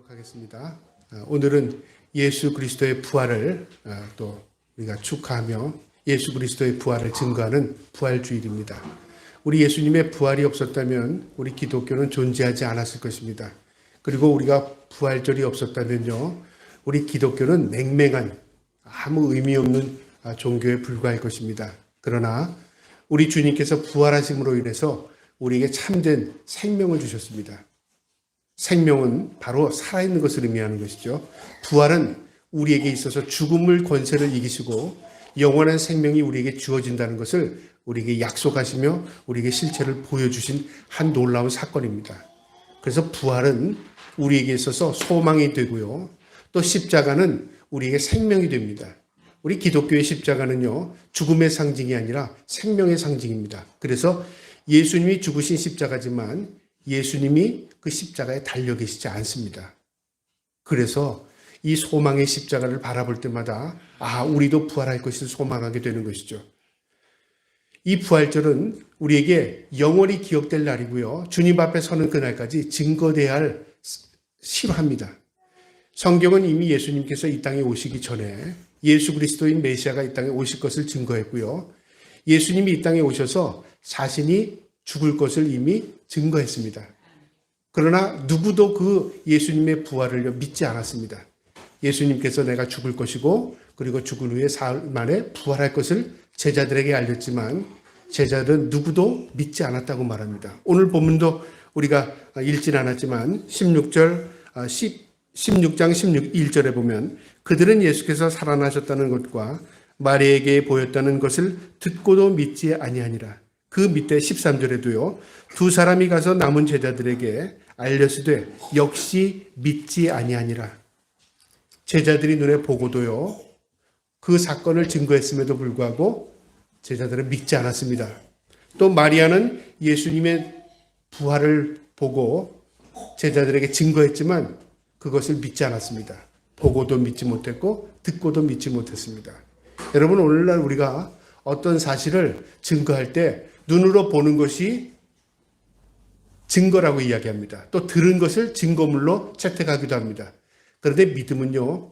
하도록 하겠습니다. 오늘은 예수 그리스도의 부활을 또 우리가 축하하며 예수 그리스도의 부활을 증거하는 부활주일입니다. 우리 예수님의 부활이 없었다면 우리 기독교는 존재하지 않았을 것입니다. 그리고 우리가 부활절이 없었다면요, 우리 기독교는 맹맹한 아무 의미 없는 종교에 불과할 것입니다. 그러나 우리 주님께서 부활하심으로 인해서 우리에게 참된 생명을 주셨습니다. 생명은 바로 살아있는 것을 의미하는 것이죠. 부활은 우리에게 있어서 죽음을 권세를 이기시고 영원한 생명이 우리에게 주어진다는 것을 우리에게 약속하시며 우리에게 실체를 보여주신 한 놀라운 사건입니다. 그래서 부활은 우리에게 있어서 소망이 되고요, 또 십자가는 우리에게 생명이 됩니다. 우리 기독교의 십자가는요, 죽음의 상징이 아니라 생명의 상징입니다. 그래서 예수님이 죽으신 십자가지만 예수님이 그 십자가에 달려 계시지 않습니다. 그래서 이 소망의 십자가를 바라볼 때마다 우리도 부활할 것을 소망하게 되는 것이죠. 이 부활절은 우리에게 영원히 기억될 날이고요, 주님 앞에 서는 그날까지 증거돼야 할 실화입니다. 성경은 이미 예수님께서 이 땅에 오시기 전에 예수 그리스도인 메시아가 이 땅에 오실 것을 증거했고요, 예수님이 이 땅에 오셔서 자신이 죽을 것을 이미 증거했습니다. 그러나 누구도 그 예수님의 부활을 믿지 않았습니다. 예수님께서 내가 죽을 것이고 그리고 죽은 후에 사흘 만에 부활할 것을 제자들에게 알렸지만 제자들은 누구도 믿지 않았다고 말합니다. 오늘 본문도 우리가 읽진 않았지만 16장 16절에 보면 그들은 예수께서 살아나셨다는 것과 마리아에게 보였다는 것을 듣고도 믿지 아니하니라. 그 밑에 13절에도요, 두 사람이 가서 남은 제자들에게 알렸으되 역시 믿지 아니하니라. 제자들이 눈에 보고도요, 그 사건을 증거했음에도 불구하고 제자들은 믿지 않았습니다. 또 마리아는 예수님의 부활을 보고 제자들에게 증거했지만 그것을 믿지 않았습니다. 보고도 믿지 못했고 듣고도 믿지 못했습니다. 여러분, 오늘날 우리가 어떤 사실을 증거할 때 눈으로 보는 것이 증거라고 이야기합니다. 또 들은 것을 증거물로 채택하기도 합니다. 그런데 믿음은요,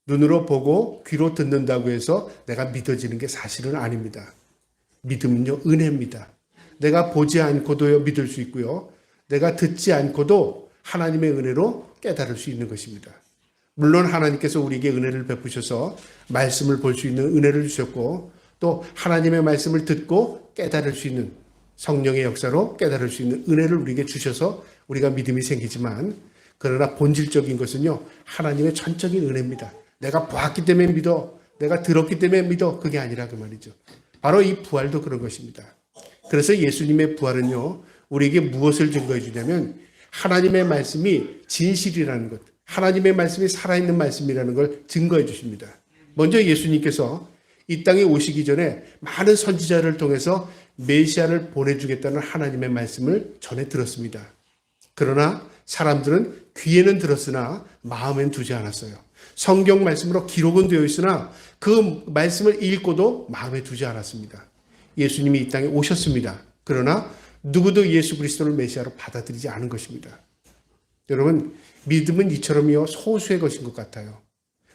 눈으로 보고 귀로 듣는다고 해서 내가 믿어지는 게 사실은 아닙니다. 믿음은요, 은혜입니다. 내가 보지 않고도 믿을 수 있고요, 내가 듣지 않고도 하나님의 은혜로 깨달을 수 있는 것입니다. 물론 하나님께서 우리에게 은혜를 베푸셔서 말씀을 볼 수 있는 은혜를 주셨고, 또 하나님의 말씀을 듣고 깨달을 수 있는 성령의 역사로 깨달을 수 있는 은혜를 우리에게 주셔서 우리가 믿음이 생기지만, 그러나 본질적인 것은요, 하나님의 전적인 은혜입니다. 내가 보았기 때문에 믿어, 내가 들었기 때문에 믿어, 그게 아니라 그 말이죠. 바로 이 부활도 그런 것입니다. 그래서 예수님의 부활은요, 우리에게 무엇을 증거해 주냐면 하나님의 말씀이 진실이라는 것, 하나님의 말씀이 살아있는 말씀이라는 걸 증거해 주십니다. 먼저 예수님께서 이 땅에 오시기 전에 많은 선지자를 통해서 메시아를 보내주겠다는 하나님의 말씀을 전해 들었습니다. 그러나 사람들은 귀에는 들었으나 마음엔 두지 않았어요. 성경 말씀으로 기록은 되어 있으나 그 말씀을 읽고도 마음에 두지 않았습니다. 예수님이 이 땅에 오셨습니다. 그러나 누구도 예수 그리스도를 메시아로 받아들이지 않은 것입니다. 여러분, 믿음은 이처럼요, 소수의 것인 것 같아요.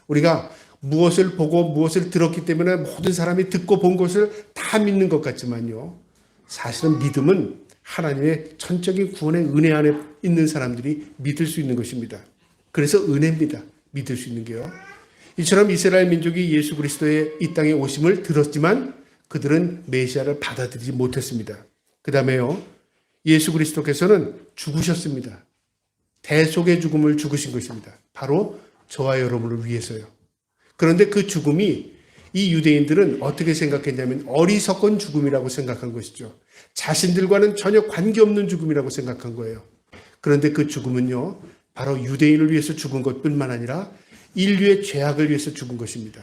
우리가 무엇을 보고 무엇을 들었기 때문에 모든 사람이 듣고 본 것을 다 믿는 것 같지만요, 사실은 믿음은 하나님의 전적인 구원의 은혜 안에 있는 사람들이 믿을 수 있는 것입니다. 그래서 은혜입니다. 믿을 수 있는 게요. 이처럼 이스라엘 민족이 예수 그리스도의 이 땅에 오심을 들었지만 그들은 메시아를 받아들이지 못했습니다. 그 다음에요, 예수 그리스도께서는 죽으셨습니다. 대속의 죽음을 죽으신 것입니다. 바로 저와 여러분을 위해서요. 그런데 그 죽음이 이 유대인들은 어떻게 생각했냐면 어리석은 죽음이라고 생각한 것이죠. 자신들과는 전혀 관계없는 죽음이라고 생각한 거예요. 그런데 그 죽음은요, 바로 유대인을 위해서 죽은 것뿐만 아니라 인류의 죄악을 위해서 죽은 것입니다.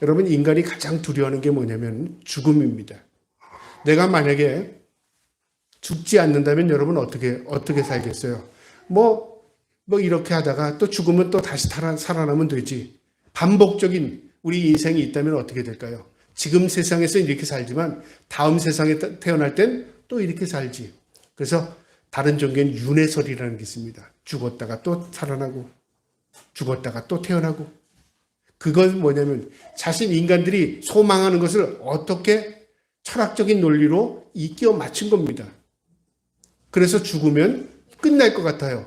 여러분, 인간이 가장 두려워하는 게 뭐냐면 죽음입니다. 내가 만약에 죽지 않는다면 여러분 어떻게 살겠어요? 뭐 이렇게 하다가 또 죽으면 또 다시 살아나면 되지. 반복적인 우리 인생이 있다면 어떻게 될까요? 지금 세상에서 이렇게 살지만 다음 세상에 태어날 땐 또 이렇게 살지. 그래서 다른 종교엔 윤회설이라는 게 있습니다. 죽었다가 또 살아나고 죽었다가 또 태어나고. 그건 뭐냐면 인간들이 소망하는 것을 어떻게 철학적인 논리로 끼워 맞춘 겁니다. 그래서 죽으면 끝날 것 같아요.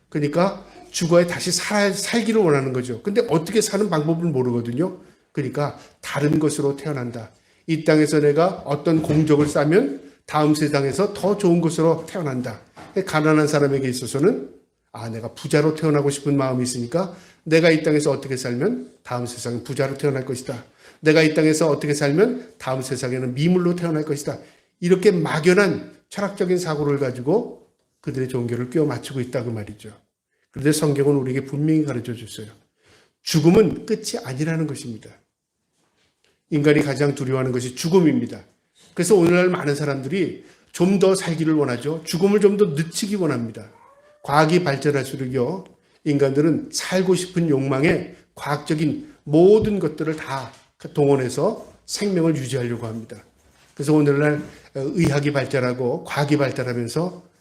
그러니까 죽어야 다시 살기를 원하는 거죠. 근데 어떻게 사는 방법을 모르거든요. 그러니까 다른 것으로 태어난다. 이 땅에서 내가 어떤 공적을 쌓으면 다음 세상에서 더 좋은 것으로 태어난다. 가난한 사람에게 있어서는 내가 부자로 태어나고 싶은 마음이 있으니까 내가 이 땅에서 어떻게 살면 다음 세상에 부자로 태어날 것이다. 내가 이 땅에서 어떻게 살면 다음 세상에는 미물로 태어날 것이다. 이렇게 막연한 철학적인 사고를 가지고 그들의 종교를 끼워 맞추고 있다고 말이죠. 그런데 성경은 우리에게 분명히 가르쳐 줬어요. 죽음은 끝이 아니라는 것입니다. 인간이 가장 두려워하는 것이 죽음입니다. 그래서 오늘날 많은 사람들이 좀 더 살기를 원하죠. 죽음을 좀 더 늦추기 원합니다. 과학이 발전할수록요, 인간들은 살고 싶은 욕망에 과학적인 모든 것들을 다 동원해서 생명을 유지하려고 합니다. 그래서 오늘날 의학이 발달하고 과학이 발달하면서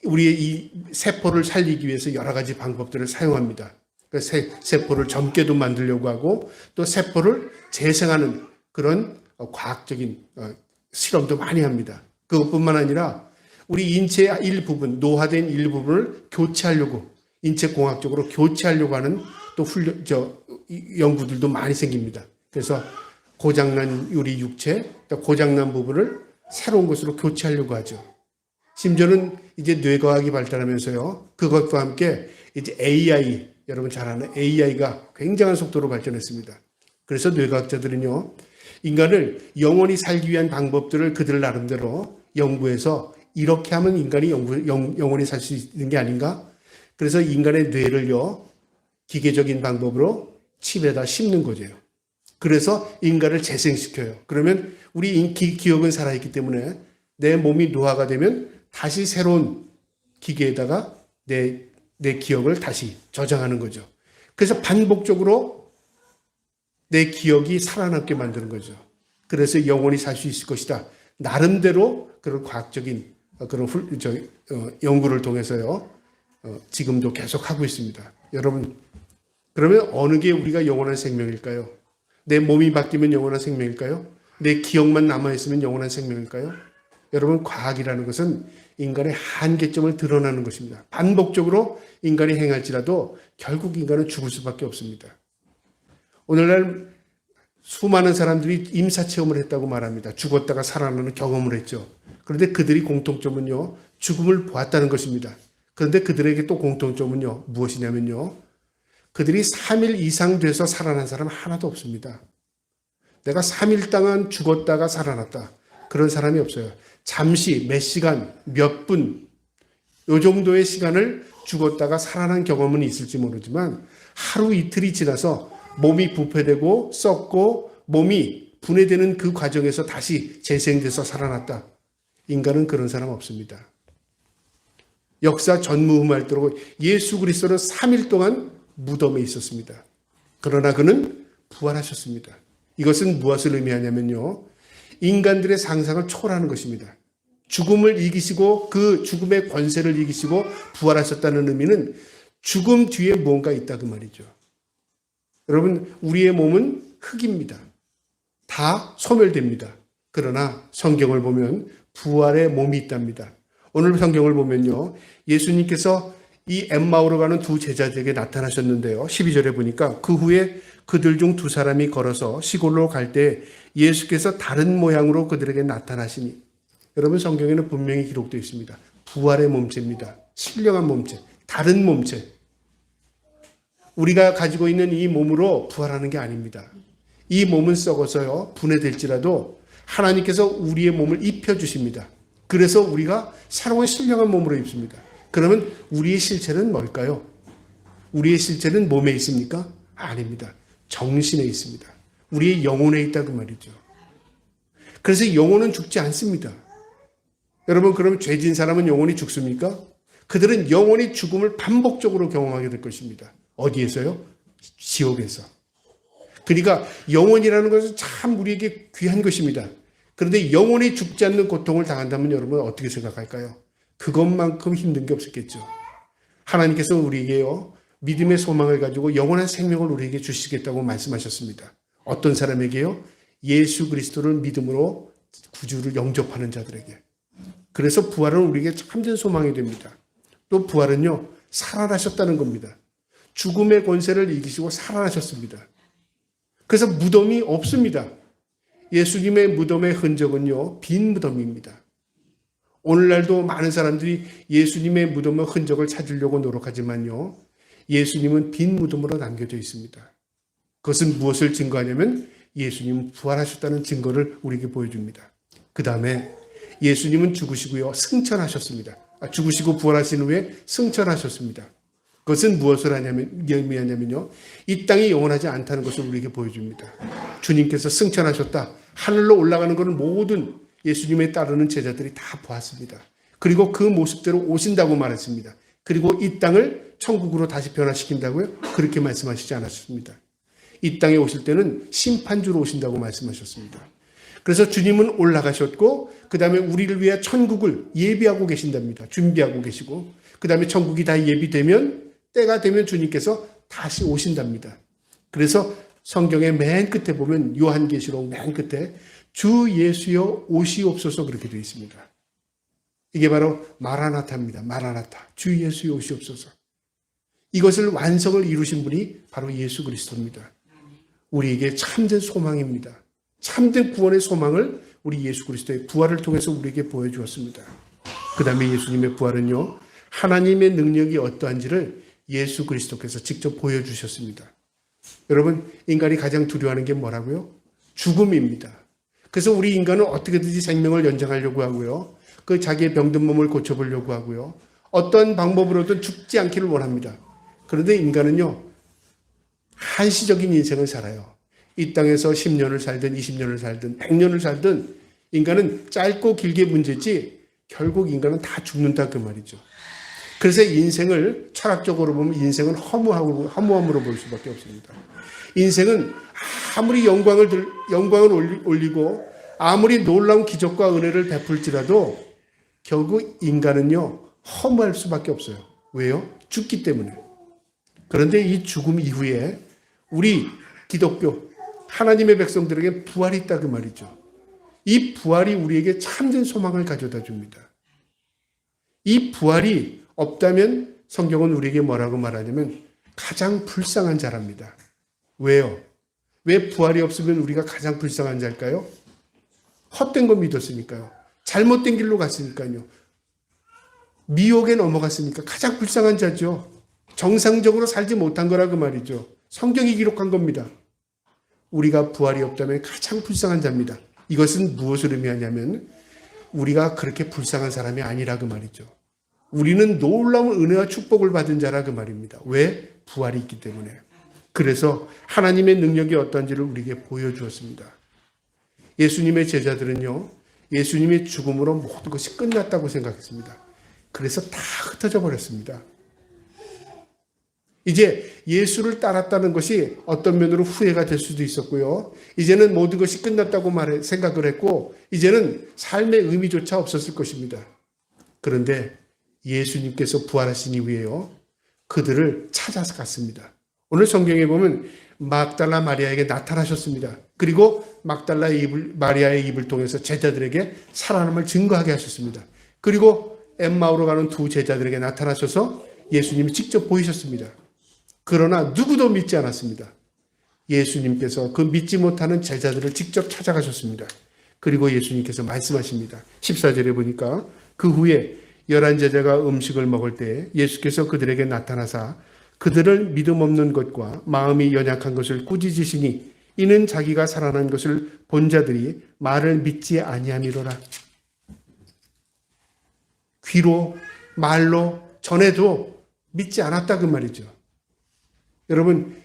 우리의 이 세포를 살리기 위해서 여러 가지 방법들을 사용합니다. 그래서 세포를 젊게도 만들려고 하고 또 세포를 재생하는 그런 과학적인 실험도 많이 합니다. 그것뿐만 아니라 우리 인체의 일부분, 노화된 일부분을 교체하려고, 인체공학적으로 교체하려고 하는 또 연구들도 많이 생깁니다. 그래서 고장난 우리 육체, 고장난 부분을 새로운 것으로 교체하려고 하죠. 심지어는 이제 뇌과학이 발달하면서요, 그것과 함께 이제 AI, 여러분 잘 아는 AI가 굉장한 속도로 발전했습니다. 그래서 뇌과학자들은요, 인간을 영원히 살기 위한 방법들을 그들 나름대로 연구해서 이렇게 하면 인간이 영원히 살 수 있는 게 아닌가? 그래서 인간의 뇌를요, 기계적인 방법으로 칩에다 심는 거죠. 그래서 인간을 재생시켜요. 그러면 우리 기억은 살아있기 때문에 내 몸이 노화가 되면 다시 새로운 기계에다가 내 기억을 다시 저장하는 거죠. 그래서 반복적으로 내 기억이 살아남게 만드는 거죠. 그래서 영원히 살 수 있을 것이다. 나름대로 그런 과학적인 그런 연구를 통해서요, 지금도 계속 하고 있습니다. 여러분, 그러면 어느 게 우리가 영원한 생명일까요? 내 몸이 바뀌면 영원한 생명일까요? 내 기억만 남아있으면 영원한 생명일까요? 여러분, 과학이라는 것은 인간의 한계점을 드러나는 것입니다. 반복적으로 인간이 행할지라도 결국 인간은 죽을 수밖에 없습니다. 오늘날 수많은 사람들이 임사체험을 했다고 말합니다. 죽었다가 살아나는 경험을 했죠. 그런데 그들이 공통점은요, 죽음을 보았다는 것입니다. 그런데 그들에게 또 공통점은요, 무엇이냐면요, 그들이 3일 이상 돼서 살아난 사람 하나도 없습니다. 내가 3일 동안 죽었다가 살아났다. 그런 사람이 없어요. 잠시 몇 시간, 몇 분, 요 정도의 시간을 죽었다가 살아난 경험은 있을지 모르지만 하루 이틀이 지나서 몸이 부패되고 썩고 몸이 분해되는 그 과정에서 다시 재생돼서 살아났다. 인간은 그런 사람 없습니다. 역사 전무후무할도록 예수 그리스도는 3일 동안 무덤에 있었습니다. 그러나 그는 부활하셨습니다. 이것은 무엇을 의미하냐면요, 인간들의 상상을 초월하는 것입니다. 죽음을 이기시고 그 죽음의 권세를 이기시고 부활하셨다는 의미는 죽음 뒤에 뭔가 있다 그 말이죠. 여러분, 우리의 몸은 흙입니다. 다 소멸됩니다. 그러나 성경을 보면 부활의 몸이 있답니다. 오늘 성경을 보면요, 예수님께서 이 엠마오로 가는 두 제자들에게 나타나셨는데요, 12절에 보니까 그 후에 그들 중 두 사람이 걸어서 시골로 갈 때 예수께서 다른 모양으로 그들에게 나타나시니, 여러분, 성경에는 분명히 기록되어 있습니다. 부활의 몸체입니다. 신령한 몸체, 다른 몸체. 우리가 가지고 있는 이 몸으로 부활하는 게 아닙니다. 이 몸은 썩어서요, 분해될지라도 하나님께서 우리의 몸을 입혀주십니다. 그래서 우리가 새로운 신령한 몸으로 입습니다. 그러면 우리의 실체는 뭘까요? 우리의 실체는 몸에 있습니까? 아닙니다. 정신에 있습니다. 우리의 영혼에 있다 그 말이죠. 그래서 영혼은 죽지 않습니다. 여러분, 그러면 죄진 사람은 영혼이 죽습니까? 그들은 영혼이 죽음을 반복적으로 경험하게 될 것입니다. 어디에서요? 지옥에서. 그러니까 영혼이라는 것은 참 우리에게 귀한 것입니다. 그런데 영혼이 죽지 않는 고통을 당한다면 여러분 어떻게 생각할까요? 그것만큼 힘든 게 없었겠죠. 하나님께서 우리에게요, 믿음의 소망을 가지고 영원한 생명을 우리에게 주시겠다고 말씀하셨습니다. 어떤 사람에게요? 예수 그리스도를 믿음으로 구주를 영접하는 자들에게. 그래서 부활은 우리에게 참된 소망이 됩니다. 또 부활은요, 살아나셨다는 겁니다. 죽음의 권세를 이기시고 살아나셨습니다. 그래서 무덤이 없습니다. 예수님의 무덤의 흔적은요, 빈 무덤입니다. 오늘날도 많은 사람들이 예수님의 무덤의 흔적을 찾으려고 노력하지만요, 예수님은 빈 무덤으로 남겨져 있습니다. 그것은 무엇을 증거하냐면 예수님은 부활하셨다는 증거를 우리에게 보여줍니다. 그 다음에 예수님은 죽으시고요, 승천하셨습니다. 죽으시고 부활하신 후에 승천하셨습니다. 그것은 무엇을 의미하냐면요, 이 땅이 영원하지 않다는 것을 우리에게 보여줍니다. 주님께서 승천하셨다. 하늘로 올라가는 것을 모든 예수님에 따르는 제자들이 다 보았습니다. 그리고 그 모습대로 오신다고 말했습니다. 그리고 이 땅을 천국으로 다시 변화시킨다고요? 그렇게 말씀하시지 않았습니다. 이 땅에 오실 때는 심판주로 오신다고 말씀하셨습니다. 그래서 주님은 올라가셨고 그 다음에 우리를 위해 천국을 예비하고 계신답니다. 준비하고 계시고 그 다음에 천국이 다 예비되면 때가 되면 주님께서 다시 오신답니다. 그래서 성경의 맨 끝에 보면 요한계시록 맨 끝에 주 예수여 오시옵소서 그렇게 되어 있습니다. 이게 바로 마라나타입니다. 마라나타. 주 예수여 오시옵소서. 이것을 완성을 이루신 분이 바로 예수 그리스도입니다. 우리에게 참된 소망입니다. 참된 구원의 소망을 우리 예수 그리스도의 부활을 통해서 우리에게 보여주었습니다. 그 다음에 예수님의 부활은요, 하나님의 능력이 어떠한지를 예수 그리스도께서 직접 보여주셨습니다. 여러분, 인간이 가장 두려워하는 게 뭐라고요? 죽음입니다. 그래서 우리 인간은 어떻게든지 생명을 연장하려고 하고요, 그 자기의 병든 몸을 고쳐보려고 하고요, 어떤 방법으로든 죽지 않기를 원합니다. 그런데 인간은요, 한시적인 인생을 살아요. 이 땅에서 10년을 살든 20년을 살든 100년을 살든 인간은 짧고 길게 문제지 결국 인간은 다 죽는다 그 말이죠. 그래서 인생을 철학적으로 보면 인생은 허무함으로 볼 수밖에 없습니다. 인생은 아무리 영광을 올리고 아무리 놀라운 기적과 은혜를 베풀지라도 결국 인간은요, 허무할 수밖에 없어요. 왜요? 죽기 때문에. 그런데 이 죽음 이후에 우리 기독교 하나님의 백성들에게 부활이 있다 그 말이죠. 이 부활이 우리에게 참된 소망을 가져다 줍니다. 이 부활이 없다면 성경은 우리에게 뭐라고 말하냐면 가장 불쌍한 자랍니다. 왜요? 왜 부활이 없으면 우리가 가장 불쌍한 자일까요? 헛된 거 믿었으니까요. 잘못된 길로 갔으니까요. 미혹에 넘어갔으니까 가장 불쌍한 자죠. 정상적으로 살지 못한 거라 그 말이죠. 성경이 기록한 겁니다. 우리가 부활이 없다면 가장 불쌍한 자입니다. 이것은 무엇을 의미하냐면 우리가 그렇게 불쌍한 사람이 아니라 그 말이죠. 우리는 놀라운 은혜와 축복을 받은 자라 그 말입니다. 왜? 부활이 있기 때문에. 그래서 하나님의 능력이 어떤지를 우리에게 보여주었습니다. 예수님의 제자들은요, 예수님의 죽음으로 모든 것이 끝났다고 생각했습니다. 그래서 다 흩어져 버렸습니다. 이제 예수를 따랐다는 것이 어떤 면으로 후회가 될 수도 있었고요. 이제는 모든 것이 끝났다고 생각을 했고 이제는 삶의 의미조차 없었을 것입니다. 그런데 예수님께서 부활하신 이후에요, 그들을 찾아서 갔습니다. 오늘 성경에 보면 막달라 마리아에게 나타나셨습니다. 그리고 마리아의 입을 통해서 제자들에게 살아남을 증거하게 하셨습니다. 그리고 엠마오로 가는 두 제자들에게 나타나셔서 예수님이 직접 보이셨습니다. 그러나 누구도 믿지 않았습니다. 예수님께서 그 믿지 못하는 제자들을 직접 찾아가셨습니다. 그리고 예수님께서 말씀하십니다. 14절에 보니까 그 후에 11제자가 음식을 먹을 때 예수께서 그들에게 나타나사 그들을 믿음 없는 것과 마음이 연약한 것을 꾸짖으시니 이는 자기가 살아난 것을 본 자들이 말을 믿지 아니함이로라. 귀로 말로 전해도 믿지 않았다 그 말이죠. 여러분,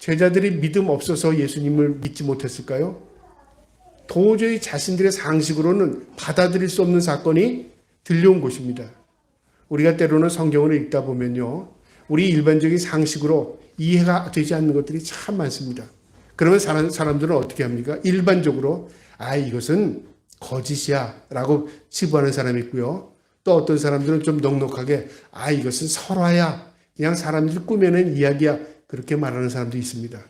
제자들이 믿음 없어서 예수님을 믿지 못했을까요? 도저히 자신들의 상식으로는 받아들일 수 없는 사건이 들려온 것입니다. 우리가 때로는 성경을 읽다 보면요, 우리 일반적인 상식으로 이해가 되지 않는 것들이 참 많습니다. 그러면 사람들은 어떻게 합니까? 일반적으로 이것은 거짓이야 라고 치부하는 사람이 있고요. 또 어떤 사람들은 좀 넉넉하게 이것은 설화야, 그냥 사람들이 꾸며낸 이야기야. 그렇게 말하는 사람도 있습니다.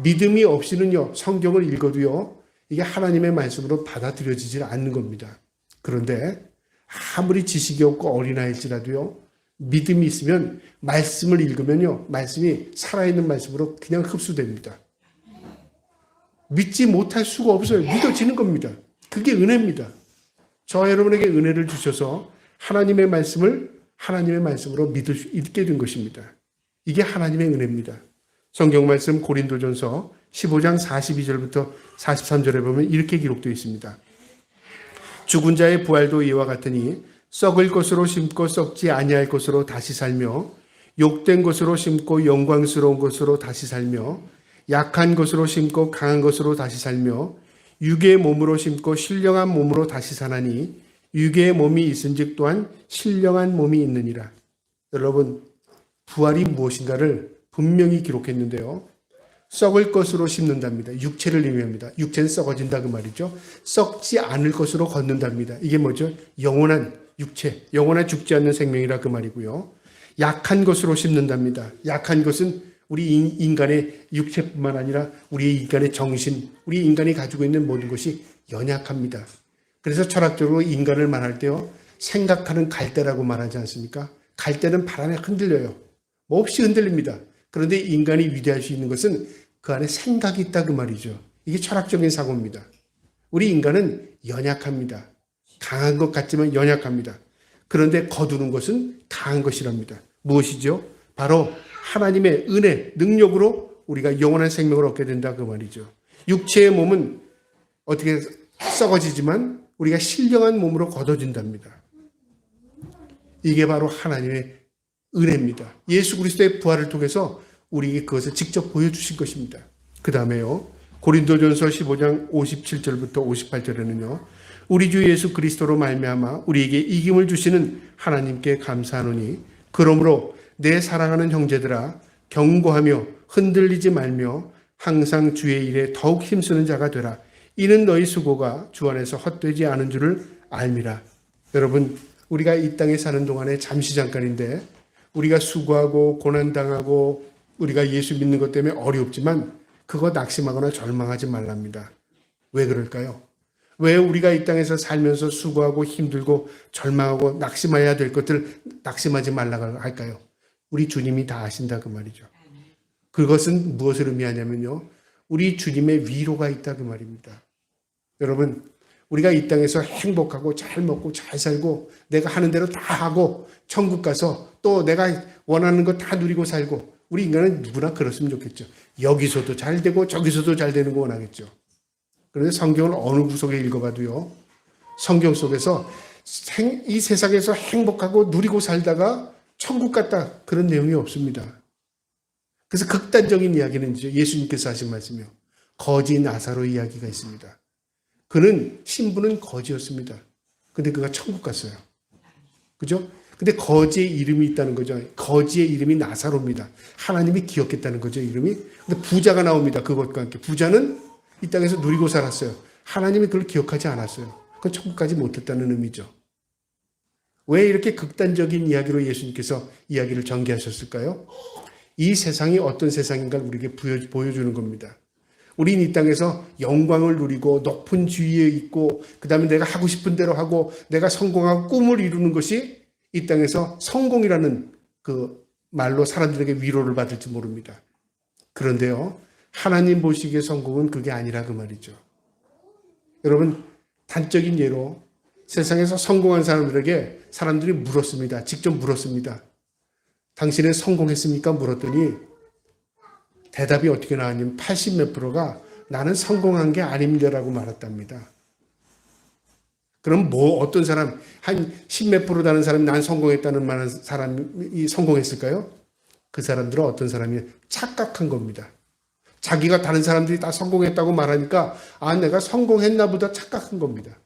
믿음이 없이는요, 성경을 읽어도요, 이게 하나님의 말씀으로 받아들여지질 않는 겁니다. 그런데 아무리 지식이 없고 어린아이일지라도요, 믿음이 있으면 말씀을 읽으면요, 말씀이 살아있는 말씀으로 그냥 흡수됩니다. 믿지 못할 수가 없어요. 믿어지는 겁니다. 그게 은혜입니다. 저와 여러분에게 은혜를 주셔서 하나님의 말씀을 하나님의 말씀으로 읽게 된 것입니다. 이게 하나님의 은혜입니다. 성경 말씀 고린도전서 15장 42절부터 43절에 보면 이렇게 기록되어 있습니다. 죽은 자의 부활도 이와 같으니 썩을 것으로 심고 썩지 아니할 것으로 다시 살며 욕된 것으로 심고 영광스러운 것으로 다시 살며 약한 것으로 심고 강한 것으로 다시 살며 육의 몸으로 심고 신령한 몸으로 다시 사나니 육의 몸이 있은즉 또한 신령한 몸이 있느니라. 여러분, 부활이 무엇인가를 분명히 기록했는데요. 썩을 것으로 심는답니다. 육체를 의미합니다. 육체는 썩어진다 그 말이죠. 썩지 않을 것으로 걷는답니다. 이게 뭐죠? 영원한 육체, 영원한 죽지 않는 생명이라 그 말이고요. 약한 것으로 심는답니다. 약한 것은 우리 인간의 육체뿐만 아니라 우리 인간의 정신, 우리 인간이 가지고 있는 모든 것이 연약합니다. 그래서 철학적으로 인간을 말할 때요, 생각하는 갈대라고 말하지 않습니까? 갈대는 바람에 흔들려요. 몹시 흔들립니다. 그런데 인간이 위대할 수 있는 것은 그 안에 생각이 있다 그 말이죠. 이게 철학적인 사고입니다. 우리 인간은 연약합니다. 강한 것 같지만 연약합니다. 그런데 거두는 것은 강한 것이랍니다. 무엇이죠? 바로 하나님의 은혜, 능력으로 우리가 영원한 생명을 얻게 된다 그 말이죠. 육체의 몸은 어떻게 썩어지지만 우리가 신령한 몸으로 거둬진답니다. 이게 바로 하나님의 은혜입니다. 예수 그리스도의 부활을 통해서 우리에게 그것을 직접 보여주신 것입니다. 그 다음에요, 고린도전서 15장 57절부터 58절에는요, 우리 주 예수 그리스도로 말미암아 우리에게 이김을 주시는 하나님께 감사하노니 그러므로 내 사랑하는 형제들아 경고하며 흔들리지 말며 항상 주의 일에 더욱 힘쓰는 자가 되라. 이는 너희 수고가 주 안에서 헛되지 않은 줄을 알미라. 여러분, 우리가 이 땅에 사는 동안에 잠시 잠깐인데 우리가 수고하고 고난당하고 우리가 예수 믿는 것 때문에 어렵지만 그거 낙심하거나 절망하지 말랍니다. 왜 그럴까요? 왜 우리가 이 땅에서 살면서 수고하고 힘들고 절망하고 낙심해야 될 것들 낙심하지 말라고 할까요? 우리 주님이 다 아신다 그 말이죠. 그것은 무엇을 의미하냐면요, 우리 주님의 위로가 있다 그 말입니다. 여러분, 우리가 이 땅에서 행복하고 잘 먹고 잘 살고 내가 하는 대로 다 하고 천국 가서 또 내가 원하는 거 다 누리고 살고, 우리 인간은 누구나 그랬으면 좋겠죠. 여기서도 잘 되고 저기서도 잘 되는 거 원하겠죠. 그런데 성경을 어느 구석에 읽어봐도요, 성경 속에서 이 세상에서 행복하고 누리고 살다가 천국 갔다 그런 내용이 없습니다. 그래서 극단적인 이야기는 이제 예수님께서 하신 말씀이요, 거지 나사로 이야기가 있습니다. 그는 신부는 거지였습니다. 근데 그가 천국 갔어요. 그죠? 근데 거지의 이름이 있다는 거죠. 거지의 이름이 나사로입니다. 하나님이 기억했다는 거죠, 이름이. 근데 부자가 나옵니다. 그것과 함께. 부자는 이 땅에서 누리고 살았어요. 하나님이 그걸 기억하지 않았어요. 그건 천국 가지 못했다는 의미죠. 왜 이렇게 극단적인 이야기로 예수님께서 이야기를 전개하셨을까요? 이 세상이 어떤 세상인가를 우리에게 보여주는 겁니다. 우린 이 땅에서 영광을 누리고 높은 지위에 있고 그 다음에 내가 하고 싶은 대로 하고 내가 성공하고 꿈을 이루는 것이 이 땅에서 성공이라는 그 말로 사람들에게 위로를 받을지 모릅니다. 그런데요, 하나님 보시기에 성공은 그게 아니라 그 말이죠. 여러분, 단적인 예로 세상에서 성공한 사람들에게 사람들이 물었습니다. 직접 물었습니다. 당신은 성공했습니까? 물었더니 대답이 어떻게 나왔냐면 80몇 프로가 나는 성공한 게 아닙니다라고 말했답니다. 그럼 어떤 사람, 한 10몇 프로 다는 사람이 난 성공했다는 말하는 사람이 성공했을까요? 그 사람들은 어떤 사람이 착각한 겁니다. 자기가 다른 사람들이 다 성공했다고 말하니까 내가 성공했나 보다 착각한 겁니다.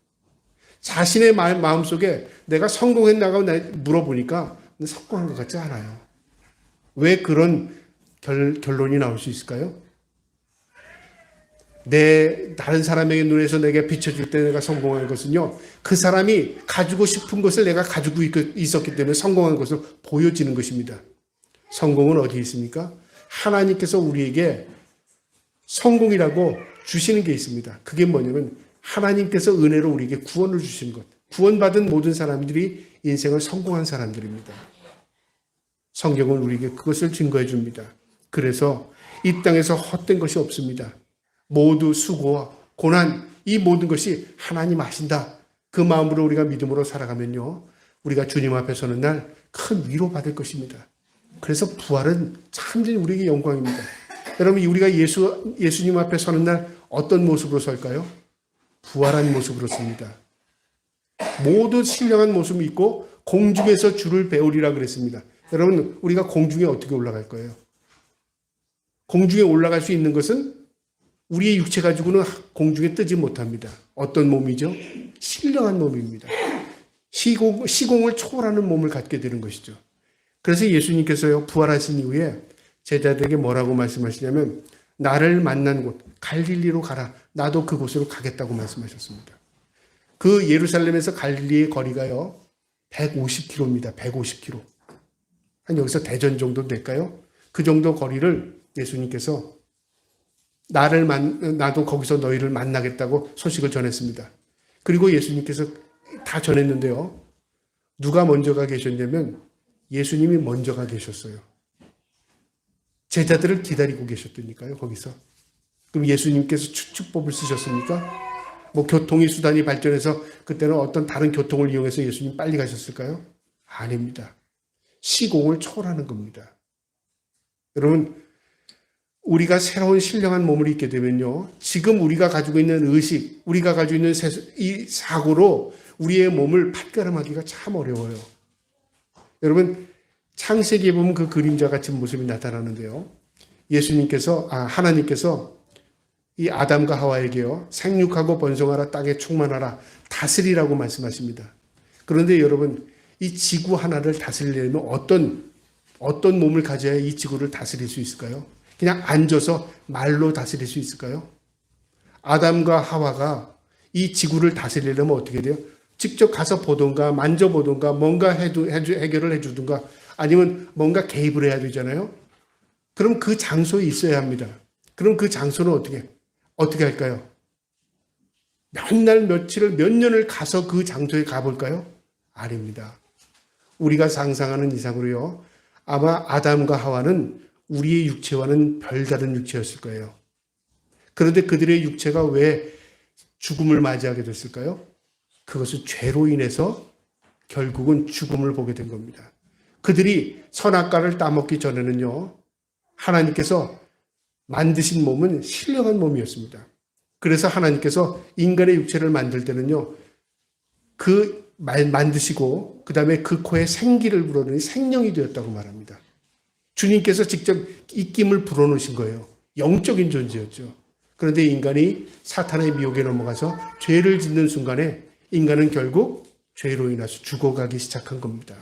자신의 마음속에 내가 성공했나고 물어보니까 성공한 것 같지 않아요. 왜 그런 결론이 나올 수 있을까요? 다른 사람에게 눈에서 내게 비춰줄 때 내가 성공한 것은요, 그 사람이 가지고 싶은 것을 내가 가지고 있었기 때문에 성공한 것으로 보여지는 것입니다. 성공은 어디에 있습니까? 하나님께서 우리에게 성공이라고 주시는 게 있습니다. 그게 뭐냐면 하나님께서 은혜로 우리에게 구원을 주신 것. 구원받은 모든 사람들이 인생을 성공한 사람들입니다. 성경은 우리에게 그것을 증거해 줍니다. 그래서 이 땅에서 헛된 것이 없습니다. 모두 수고와 고난, 이 모든 것이 하나님 아신다. 그 마음으로 우리가 믿음으로 살아가면요, 우리가 주님 앞에 서는 날 큰 위로 받을 것입니다. 그래서 부활은 참전히 우리에게 영광입니다. 여러분, 우리가 예수님 앞에 서는 날 어떤 모습으로 설까요? 부활한 모습으로 섭니다. 모두 신령한 모습이 있고 공중에서 주를 배우리라 그랬습니다. 여러분, 우리가 공중에 어떻게 올라갈 거예요? 공중에 올라갈 수 있는 것은 우리의 육체 가지고는 공중에 뜨지 못합니다. 어떤 몸이죠? 신령한 몸입니다. 시공을 초월하는 몸을 갖게 되는 것이죠. 그래서 예수님께서요, 부활하신 이후에 제자들에게 뭐라고 말씀하시냐면, 나를 만난 곳 갈릴리로 가라. 나도 그곳으로 가겠다고 말씀하셨습니다. 그 예루살렘에서 갈릴리의 거리가요 150km입니다. 150km. 한 여기서 대전 정도 될까요? 그 정도 거리를 예수님께서 나도 거기서 너희를 만나겠다고 소식을 전했습니다. 그리고 예수님께서 다 전했는데요, 누가 먼저 가 계셨냐면 예수님이 먼저 가 계셨어요. 제자들을 기다리고 계셨다니까요, 거기서. 그럼 예수님께서 추측법을 쓰셨습니까? 뭐 교통의 수단이 발전해서 그때는 어떤 다른 교통을 이용해서 예수님 빨리 가셨을까요? 아닙니다. 시공을 초월하는 겁니다. 여러분, 우리가 새로운 신령한 몸을 입게 되면요, 지금 우리가 가지고 있는 의식, 우리가 가지고 있는 이 사고로 우리의 몸을 팥가름하기가 참 어려워요. 여러분, 창세기에 보면 그 그림자 같은 모습이 나타나는데요, 하나님께서 이 아담과 하와에게요, 생육하고 번성하라, 땅에 충만하라, 다스리라고 말씀하십니다. 그런데 여러분, 이 지구 하나를 다스리려면 어떤 몸을 가져야 이 지구를 다스릴 수 있을까요? 그냥 앉아서 말로 다스릴 수 있을까요? 아담과 하와가 이 지구를 다스리려면 어떻게 돼요? 직접 가서 보던가 만져보던가 뭔가 해결을 해주던가 아니면 뭔가 개입을 해야 되잖아요. 그럼 그 장소에 있어야 합니다. 그럼 그 장소는 어떻게 할까요? 몇 날 며칠을 몇 년을 가서 그 장소에 가볼까요? 아닙니다. 우리가 상상하는 이상으로요, 아마 아담과 하와는 우리의 육체와는 별다른 육체였을 거예요. 그런데 그들의 육체가 왜 죽음을 맞이하게 됐을까요? 그것은 죄로 인해서 결국은 죽음을 보게 된 겁니다. 그들이 선악과를 따먹기 전에는요, 하나님께서 만드신 몸은 신령한 몸이었습니다. 그래서 하나님께서 인간의 육체를 만들 때는요, 만드시고 그 다음에 그 코에 생기를 불어넣으니 생명이 되었다고 말합니다. 주님께서 직접 입김을 불어넣으신 거예요. 영적인 존재였죠. 그런데 인간이 사탄의 미혹에 넘어가서 죄를 짓는 순간에 인간은 결국 죄로 인해서 죽어가기 시작한 겁니다.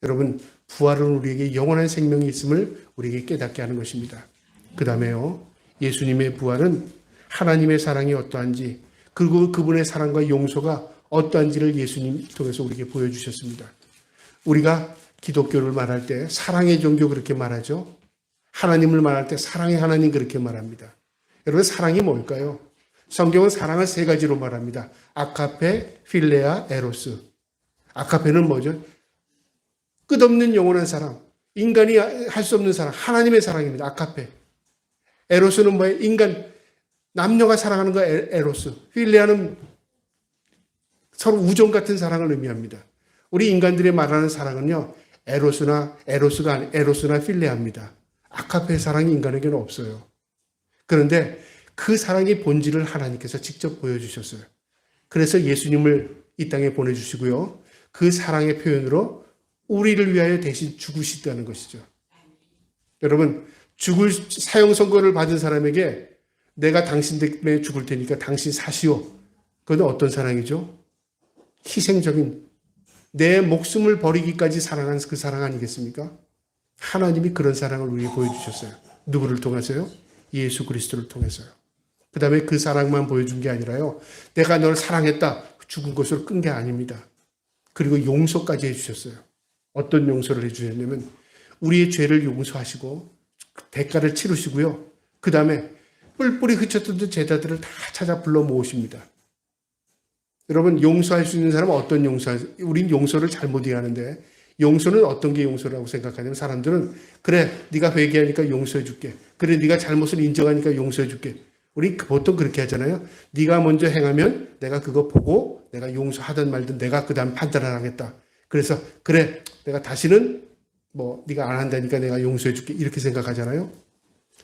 여러분, 부활은 우리에게 영원한 생명이 있음을 우리에게 깨닫게 하는 것입니다. 그 다음에요, 예수님의 부활은 하나님의 사랑이 어떠한지, 그리고 그분의 사랑과 용서가 어떠한지를 예수님 통해서 우리에게 보여주셨습니다. 우리가 기독교를 말할 때 사랑의 종교 그렇게 말하죠. 하나님을 말할 때 사랑의 하나님 그렇게 말합니다. 여러분, 사랑이 뭘까요? 성경은 사랑을 세 가지로 말합니다. 아카페, 필레아, 에로스. 아카페는 뭐죠? 끝없는 영원한 사랑. 인간이 할 수 없는 사랑. 하나님의 사랑입니다. 아카페. 에로스는 뭐예요? 인간, 남녀가 사랑하는 거 에로스. 필레아는 서로 우정 같은 사랑을 의미합니다. 우리 인간들이 말하는 사랑은요, 에로스나 필레아입니다. 아카페의 사랑이 인간에게는 없어요. 그런데 그 사랑의 본질을 하나님께서 직접 보여주셨어요. 그래서 예수님을 이 땅에 보내주시고요, 그 사랑의 표현으로 우리를 위하여 대신 죽으시다는 것이죠. 여러분, 죽을 사형 선고를 받은 사람에게 내가 당신 때문에 죽을 테니까 당신 사시오. 그건 어떤 사랑이죠? 희생적인, 내 목숨을 버리기까지 사랑한 그 사랑 아니겠습니까? 하나님이 그런 사랑을 우리에게 보여주셨어요. 누구를 통해서요? 예수 그리스도를 통해서요. 그 다음에 그 사랑만 보여준 게 아니라요, 내가 너를 사랑했다, 죽은 것으로 끈 게 아닙니다. 그리고 용서까지 해주셨어요. 어떤 용서를 해주셨냐면, 우리의 죄를 용서하시고 대가를 치르시고요. 그 다음에 뿔뿔이 흩어졌던 제자들을 다 찾아 불러 모으십니다. 여러분, 용서할 수 있는 사람은 어떤 우린 용서를 잘못 이해하는데, 용서는 어떤 게 용서라고 생각하냐면, 사람들은 그래, 네가 회개하니까 용서해 줄게. 그래, 네가 잘못을 인정하니까 용서해 줄게. 우리 보통 그렇게 하잖아요. 네가 먼저 행하면 내가 그거 보고 내가 용서하든 말든 내가 그 다음 판단을 하겠다. 그래서 그래, 내가 다시는 네가 안 한다니까 내가 용서해 줄게. 이렇게 생각하잖아요.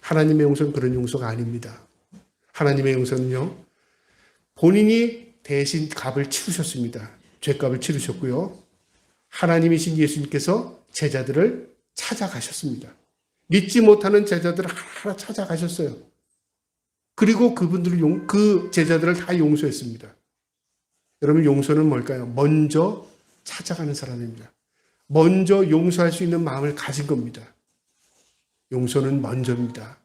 하나님의 용서는 그런 용서가 아닙니다. 하나님의 용서는요, 본인이 대신 값을 치르셨습니다. 죄값을 치르셨고요. 하나님이신 예수님께서 제자들을 찾아가셨습니다. 믿지 못하는 제자들을 하나 찾아가셨어요. 그리고 그 제자들을 다 용서했습니다. 여러분, 용서는 뭘까요? 먼저 찾아가는 사람입니다. 먼저 용서할 수 있는 마음을 가진 겁니다. 용서는 먼저입니다.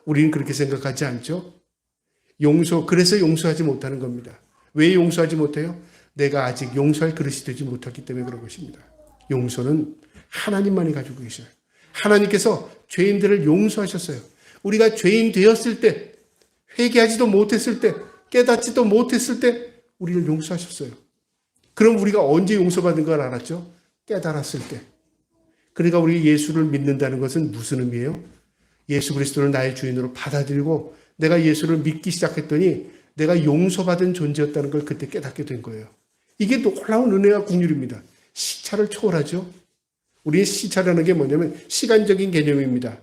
우리는 그렇게 생각하지 않죠? 그래서 용서하지 못하는 겁니다. 왜 용서하지 못해요? 내가 아직 용서할 그릇이 되지 못했기 때문에 그런 것입니다. 용서는 하나님만이 가지고 계셔요. 하나님께서 죄인들을 용서하셨어요. 우리가 죄인 되었을 때, 회개하지도 못했을 때, 깨닫지도 못했을 때 우리를 용서하셨어요. 그럼 우리가 언제 용서받은 걸 알았죠? 깨달았을 때. 그러니까 우리 예수를 믿는다는 것은 무슨 의미예요? 예수 그리스도를 나의 주인으로 받아들이고 내가 예수를 믿기 시작했더니 내가 용서받은 존재였다는 걸 그때 깨닫게 된 거예요. 이게 놀라운 은혜와 긍휼입니다. 시차를 초월하죠. 우리의 시차라는 게 뭐냐면 시간적인 개념입니다.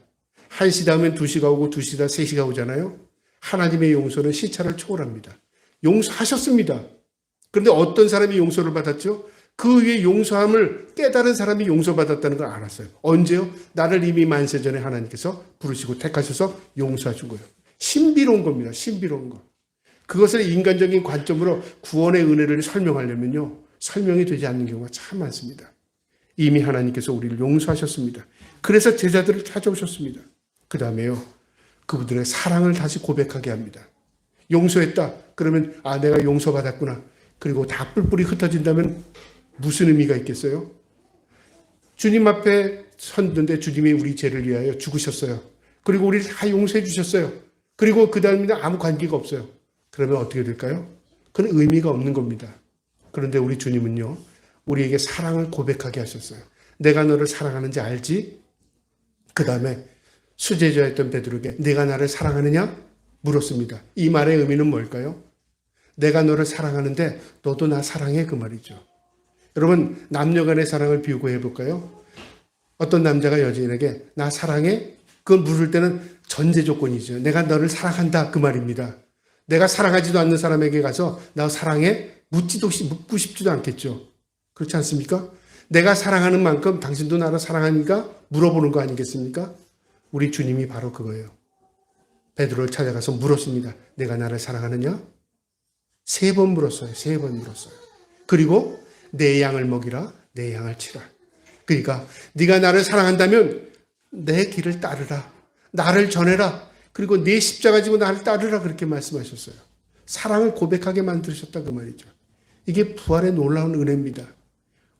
1시 다음엔 2시가 오고 2시다 3시가 오잖아요. 하나님의 용서는 시차를 초월합니다. 용서하셨습니다. 그런데 어떤 사람이 용서를 받았죠? 그 위에 용서함을 깨달은 사람이 용서받았다는 걸 알았어요. 언제요? 나를 이미 만세 전에 하나님께서 부르시고 택하셔서 용서해 준 거예요. 신비로운 겁니다. 신비로운 거. 그것을 인간적인 관점으로 구원의 은혜를 설명하려면요, 설명이 되지 않는 경우가 참 많습니다. 이미 하나님께서 우리를 용서하셨습니다. 그래서 제자들을 찾아오셨습니다. 그 다음에요, 그분들의 사랑을 다시 고백하게 합니다. 용서했다. 그러면 내가 용서받았구나. 그리고 다 뿔뿔이 흩어진다면 무슨 의미가 있겠어요? 주님 앞에 섰는데 주님이 우리 죄를 위하여 죽으셨어요. 그리고 우리를 다 용서해 주셨어요. 그리고 그 다음에는 아무 관계가 없어요. 그러면 어떻게 될까요? 그건 의미가 없는 겁니다. 그런데 우리 주님은요, 우리에게 사랑을 고백하게 하셨어요. 내가 너를 사랑하는지 알지? 그 다음에 수제자였던 베드로에게 내가 나를 사랑하느냐? 물었습니다. 이 말의 의미는 뭘까요? 내가 너를 사랑하는데 너도 나 사랑해, 그 말이죠. 여러분, 남녀 간의 사랑을 비우고 해볼까요? 어떤 남자가 여자에게 나 사랑해? 그걸 물을 때는 전제 조건이죠. 내가 너를 사랑한다, 그 말입니다. 내가 사랑하지도 않는 사람에게 가서 나 사랑해? 묻고 싶지도 않겠죠. 그렇지 않습니까? 내가 사랑하는 만큼 당신도 나를 사랑하니까 물어보는 거 아니겠습니까? 우리 주님이 바로 그거예요. 베드로를 찾아가서 물었습니다. 내가 나를 사랑하느냐? 3번 물었어요. 3번 물었어요. 그리고 내 양을 먹이라, 내 양을 치라. 그러니까 네가 나를 사랑한다면 내 길을 따르라. 나를 전해라. 그리고 내 십자가 지고 나를 따르라. 그렇게 말씀하셨어요. 사랑을 고백하게 만드셨다, 그 말이죠. 이게 부활의 놀라운 은혜입니다.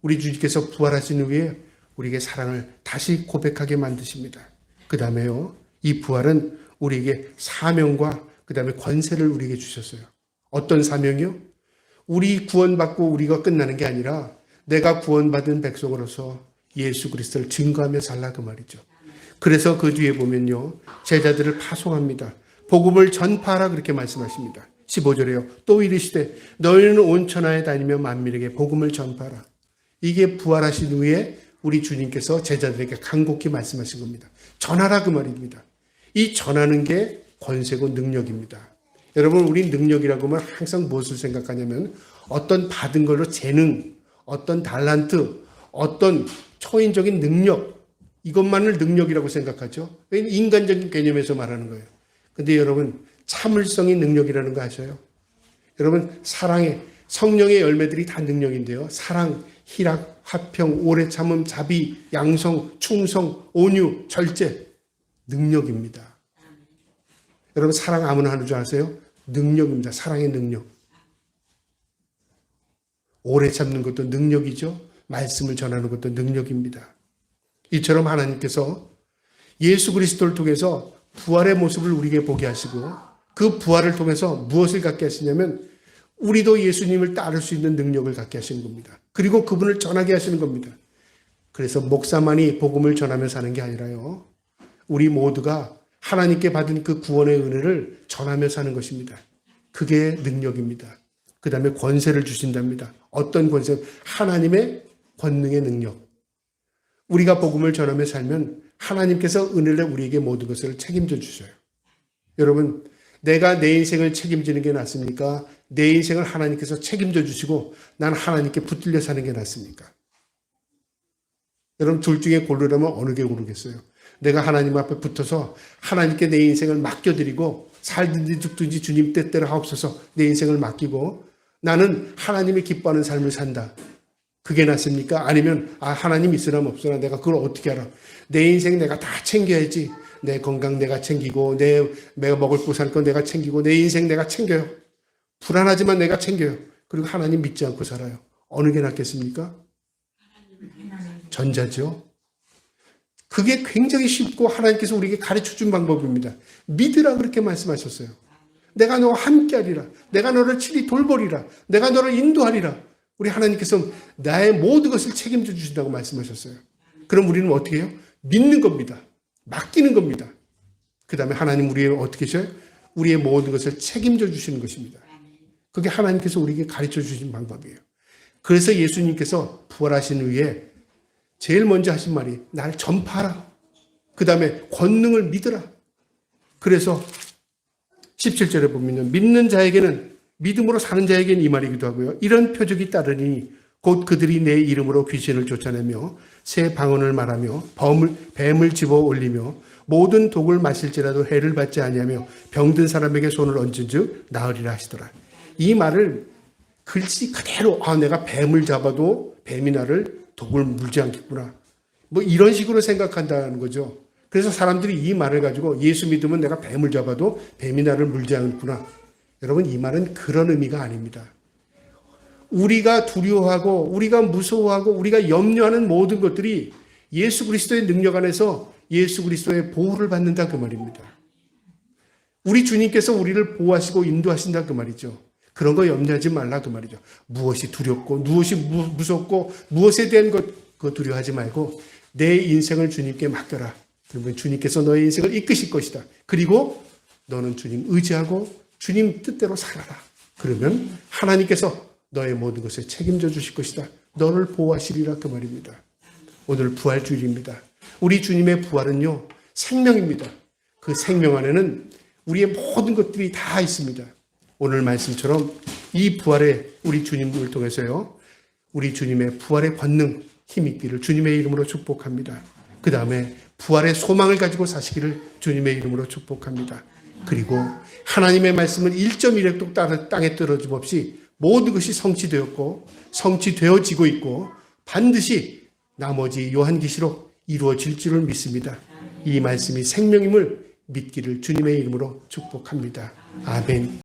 우리 주님께서 부활하신 후에 우리에게 사랑을 다시 고백하게 만드십니다. 그 다음에요, 이 부활은 우리에게 사명과 그 다음에 권세를 우리에게 주셨어요. 어떤 사명이요? 우리 구원받고 우리가 끝나는 게 아니라 내가 구원받은 백성으로서 예수 그리스도를 증거하며 살라, 그 말이죠. 그래서 그 뒤에 보면요, 제자들을 파송합니다. 복음을 전파하라, 그렇게 말씀하십니다. 15절에요. 또 이르시되 너희는 온 천하에 다니며 만민에게 복음을 전파하라. 이게 부활하신 후에 우리 주님께서 제자들에게 간곡히 말씀하신 겁니다. 전하라, 그 말입니다. 이 전하는 게 권세고 능력입니다. 여러분, 우리 능력이라고 하면 항상 무엇을 생각하냐면 어떤 받은 걸로 재능, 어떤 달란트, 어떤 초인적인 능력, 이것만을 능력이라고 생각하죠. 인간적인 개념에서 말하는 거예요. 근데 여러분, 참을성이 능력이라는 거 아셔요? 여러분, 사랑의 성령의 열매들이 다 능력인데요. 사랑, 희락, 화평, 오래 참음, 자비, 양성, 충성, 온유, 절제, 능력입니다. 여러분, 사랑 아무나 하는 줄 아세요? 능력입니다. 사랑의 능력. 오래 참는 것도 능력이죠. 말씀을 전하는 것도 능력입니다. 이처럼 하나님께서 예수 그리스도를 통해서 부활의 모습을 우리에게 보게 하시고 그 부활을 통해서 무엇을 갖게 하시냐면 우리도 예수님을 따를 수 있는 능력을 갖게 하시는 겁니다. 그리고 그분을 전하게 하시는 겁니다. 그래서 목사만이 복음을 전하며 사는 게 아니라요. 우리 모두가 하나님께 받은 그 구원의 은혜를 전하며 사는 것입니다. 그게 능력입니다. 그 다음에 권세를 주신답니다. 어떤 권세? 하나님의 권능의 능력. 우리가 복음을 전하며 살면 하나님께서 은혜를 우리에게 모든 것을 책임져 주셔요. 여러분, 내가 내 인생을 책임지는 게 낫습니까? 내 인생을 하나님께서 책임져 주시고 난 하나님께 붙들려 사는 게 낫습니까? 여러분, 둘 중에 고르라면 어느 게 고르겠어요? 내가 하나님 앞에 붙어서 하나님께 내 인생을 맡겨드리고 살든지 죽든지 주님 뜻대로 하옵소서 내 인생을 맡기고 나는 하나님이 기뻐하는 삶을 산다. 그게 낫습니까? 아니면 하나님 있으나 없으나 내가 그걸 어떻게 알아? 내 인생 내가 다 챙겨야지. 내 건강 내가 챙기고 내가 먹을 거 살 거 내가 챙기고 내 인생 내가 챙겨요. 불안하지만 내가 챙겨요. 그리고 하나님 믿지 않고 살아요. 어느 게 낫겠습니까? 전자죠. 그게 굉장히 쉽고 하나님께서 우리에게 가르쳐준 방법입니다. 믿으라 그렇게 말씀하셨어요. 내가 너와 함께하리라. 내가 너를 친히 돌보리라. 내가 너를 인도하리라. 우리 하나님께서 나의 모든 것을 책임져 주신다고 말씀하셨어요. 그럼 우리는 어떻게 해요? 믿는 겁니다. 맡기는 겁니다. 그 다음에 하나님 우리의 어떻게 하셔요? 우리의 모든 것을 책임져 주시는 것입니다. 그게 하나님께서 우리에게 가르쳐 주신 방법이에요. 그래서 예수님께서 부활하신 후에 제일 먼저 하신 말이 날 전파하라. 그 다음에 권능을 믿으라. 그래서 17절에 보면 믿는 자에게는 믿음으로 사는 자에게는 이 말이기도 하고요. 이런 표적이 따르니 곧 그들이 내 이름으로 귀신을 쫓아내며 새 방언을 말하며 뱀을 집어 올리며 모든 독을 마실지라도 해를 받지 아니하며 병든 사람에게 손을 얹은즉 나으리라 하시더라. 이 말을 글씨 그대로 내가 뱀을 잡아도 뱀이 나를 독을 물지 않겠구나. 뭐 이런 식으로 생각한다는 거죠. 그래서 사람들이 이 말을 가지고 예수 믿으면 내가 뱀을 잡아도 뱀이 나를 물지 않겠구나. 여러분, 이 말은 그런 의미가 아닙니다. 우리가 두려워하고 우리가 무서워하고 우리가 염려하는 모든 것들이 예수 그리스도의 능력 안에서 예수 그리스도의 보호를 받는다 그 말입니다. 우리 주님께서 우리를 보호하시고 인도하신다 그 말이죠. 그런 거 염려하지 말라 그 말이죠. 무엇이 두렵고 무엇이 무섭고 무엇에 대한 그거 두려워하지 말고 내 인생을 주님께 맡겨라. 그러면 주님께서 너의 인생을 이끄실 것이다. 그리고 너는 주님 의지하고 주님 뜻대로 살아라. 그러면 하나님께서 너의 모든 것을 책임져 주실 것이다. 너를 보호하시리라 그 말입니다. 오늘 부활주일입니다. 우리 주님의 부활은요, 생명입니다. 그 생명 안에는 우리의 모든 것들이 다 있습니다. 오늘 말씀처럼 이 부활에 우리 주님을 통해서요, 우리 주님의 부활의 권능, 힘 있기를 주님의 이름으로 축복합니다. 그 다음에 부활의 소망을 가지고 사시기를 주님의 이름으로 축복합니다. 그리고 하나님의 말씀은 1.1획도 땅에 떨어짐 없이 모든 것이 성취되었고 성취되어지고 있고 반드시 나머지 요한계시록 이루어질 줄을 믿습니다. 이 말씀이 생명임을 믿기를 주님의 이름으로 축복합니다. 아멘.